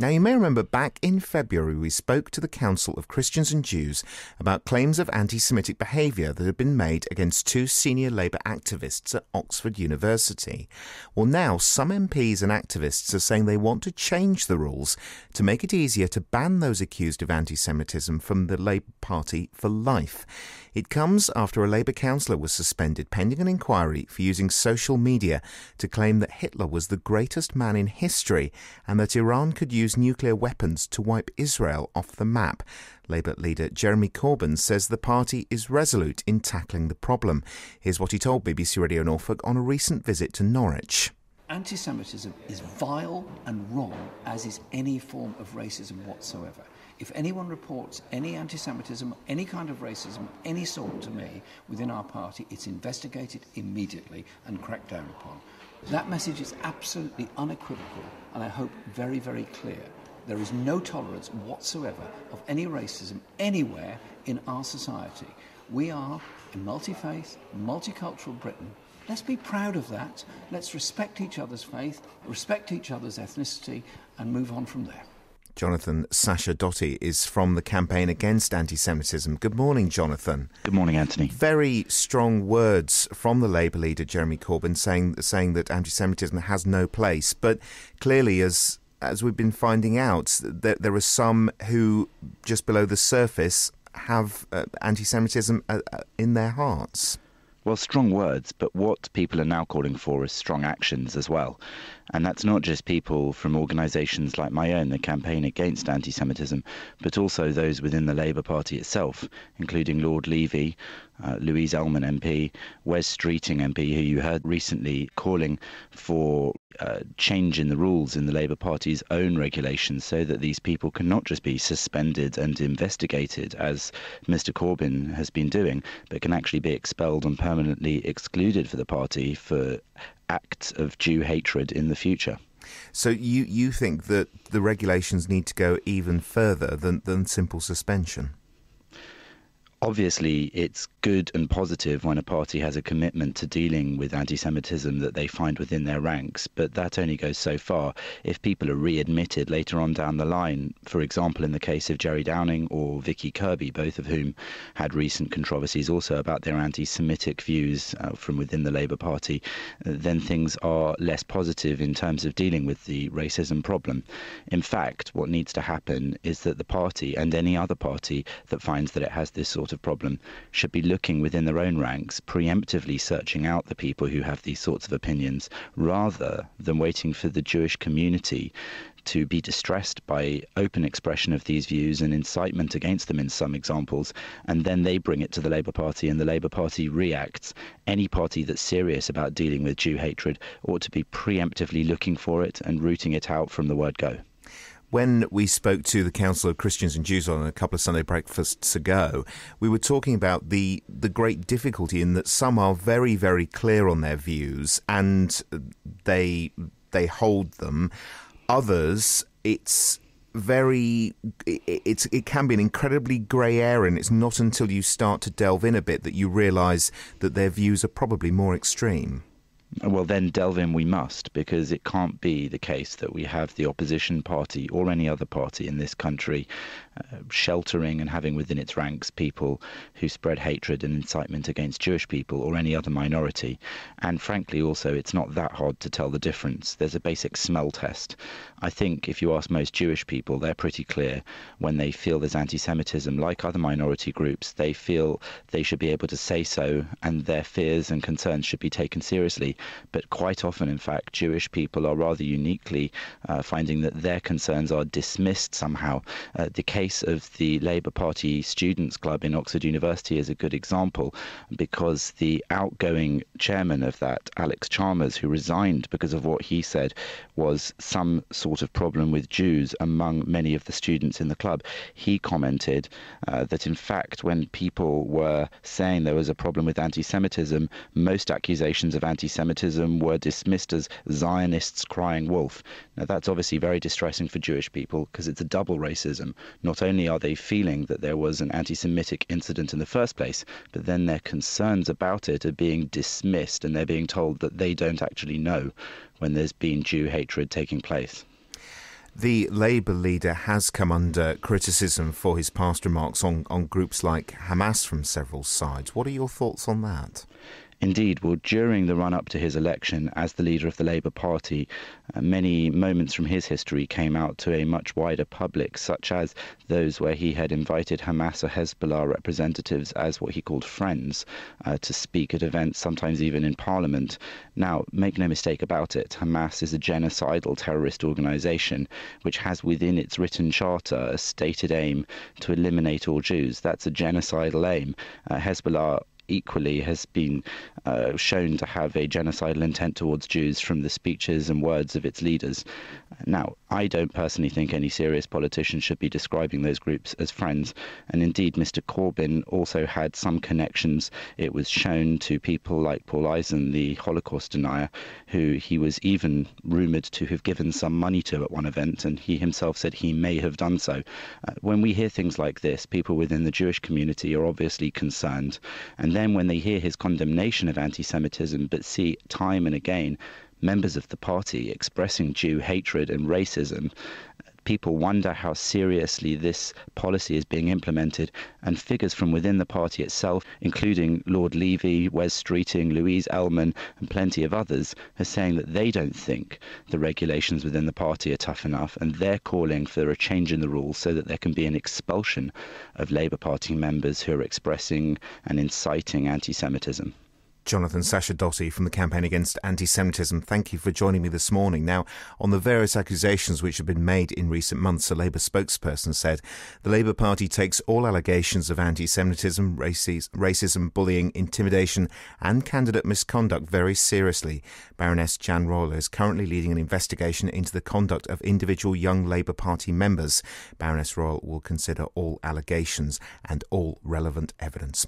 Now, you may remember back in February we spoke to the Council of Christians and Jews about claims of anti-Semitic behaviour that had been made against two senior Labour activists at Oxford University. Well, now some MPs and activists are saying they want to change the rules to make it easier to ban those accused of anti-Semitism from the Labour Party for life. It comes after a Labour councillor was suspended pending an inquiry for using social media to claim that Hitler was the greatest man in history and that Iran could use nuclear weapons to wipe Israel off the map. Labour leader Jeremy Corbyn says the party is resolute in tackling the problem. Here's what he told BBC Radio Norfolk on a recent visit to Norwich. Anti-Semitism is vile and wrong, as is any form of racism whatsoever. If anyone reports any anti-Semitism, any kind of racism, any sort to me within our party, it's investigated immediately and cracked down upon. That message is absolutely unequivocal and I hope very, very clear. There is no tolerance whatsoever of any racism anywhere in our society. We are a multi-faith, multicultural Britain. Let's be proud of that. Let's respect each other's faith, respect each other's ethnicity and move on from there. Jonathan Sacerdoti is from the Campaign Against Antisemitism. Good morning, Jonathan. Good morning, Anthony. Very strong words from the Labour leader, Jeremy Corbyn, saying that antisemitism has no place. But clearly, as we've been finding out, there are some who, just below the surface, have antisemitism in their hearts. Well, strong words, but what people are now calling for is strong actions as well. And that's not just people from organisations like my own, the Campaign Against Antisemitism, but also those within the Labour Party itself, including Lord Levy, Louise Ellman MP, Wes Streeting MP, who you heard recently calling for change in the rules in the Labour Party's own regulations so that these people can not just be suspended and investigated, as Mr Corbyn has been doing, but can actually be expelled and permanently excluded for the party for acts of Jew hatred in the future. So you think that the regulations need to go even further than simple suspension? Obviously, it's good and positive when a party has a commitment to dealing with anti-Semitism that they find within their ranks, but that only goes so far. If people are readmitted later on down the line, for example in the case of Jerry Downing or Vicky Kirby, both of whom had recent controversies also about their anti-Semitic views from within the Labour Party, then things are less positive in terms of dealing with the racism problem. In fact, what needs to happen is that the party and any other party that finds that it has this sort of problem should be looking within their own ranks, preemptively searching out the people who have these sorts of opinions, rather than waiting for the Jewish community to be distressed by open expression of these views and incitement against them in some examples, and then they bring it to the Labour Party and the Labour Party reacts. Any party that's serious about dealing with Jew hatred ought to be preemptively looking for it and rooting it out from the word go. When we spoke to the Council of Christians and Jews on a couple of Sunday breakfasts ago, we were talking about the great difficulty in that some are very, very clear on their views and they hold them. Others, it can be an incredibly grey area, and it's not until you start to delve in a bit that you realise that their views are probably more extreme. Well, then delve in we must, because it can't be the case that we have the opposition party or any other party in this country sheltering and having within its ranks people who spread hatred and incitement against Jewish people or any other minority. And frankly, also, it's not that hard to tell the difference. There's a basic smell test. I think if you ask most Jewish people, they're pretty clear when they feel there's anti-Semitism. Like other minority groups, they feel they should be able to say so and their fears and concerns should be taken seriously. But quite often, in fact, Jewish people are rather uniquely finding that their concerns are dismissed somehow. The case of the Labour Party Students' Club in Oxford University is a good example, because the outgoing chairman of that, Alex Chalmers, who resigned because of what he said was some sort of problem with Jews among many of the students in the club, he commented that in fact when people were saying there was a problem with anti-Semitism, most accusations of anti-Semitism were dismissed as Zionists crying wolf. Now that's obviously very distressing for Jewish people, because it's a double racism. Not only are they feeling that there was an anti-Semitic incident in the first place, but then their concerns about it are being dismissed and they're being told that they don't actually know when there's been Jew hatred taking place. The Labour leader has come under criticism for his past remarks on groups like Hamas from several sides. What are your thoughts on that? Indeed, well, during the run-up to his election as the leader of the Labour Party, many moments from his history came out to a much wider public, such as those where he had invited Hamas or Hezbollah representatives as what he called friends to speak at events, sometimes even in Parliament. Now, make no mistake about it, Hamas is a genocidal terrorist organisation which has within its written charter a stated aim to eliminate all Jews. That's a genocidal aim. Hezbollah equally has been shown to have a genocidal intent towards Jews from the speeches and words of its leaders. Now, I don't personally think any serious politician should be describing those groups as friends, and indeed Mr. Corbyn also had some connections, it was shown, to people like Paul Eisen, the Holocaust denier, who he was even rumoured to have given some money to at one event, and he himself said he may have done so. When we hear things like this, people within the Jewish community are obviously concerned, and then when they hear his condemnation of anti-Semitism but see time and again members of the party expressing Jew hatred and racism, people wonder how seriously this policy is being implemented, and figures from within the party itself, including Lord Levy, Wes Streeting, Louise Ellman and plenty of others, are saying that they don't think the regulations within the party are tough enough, and they're calling for a change in the rules so that there can be an expulsion of Labour Party members who are expressing and inciting anti-Semitism. Jonathan Sacerdoti from the Campaign Against Antisemitism, thank you for joining me this morning. Now, on the various accusations which have been made in recent months, a Labour spokesperson said the Labour Party takes all allegations of anti-Semitism, racism, bullying, intimidation and candidate misconduct very seriously. Baroness Jan Royle is currently leading an investigation into the conduct of individual young Labour Party members. Baroness Royle will consider all allegations and all relevant evidence.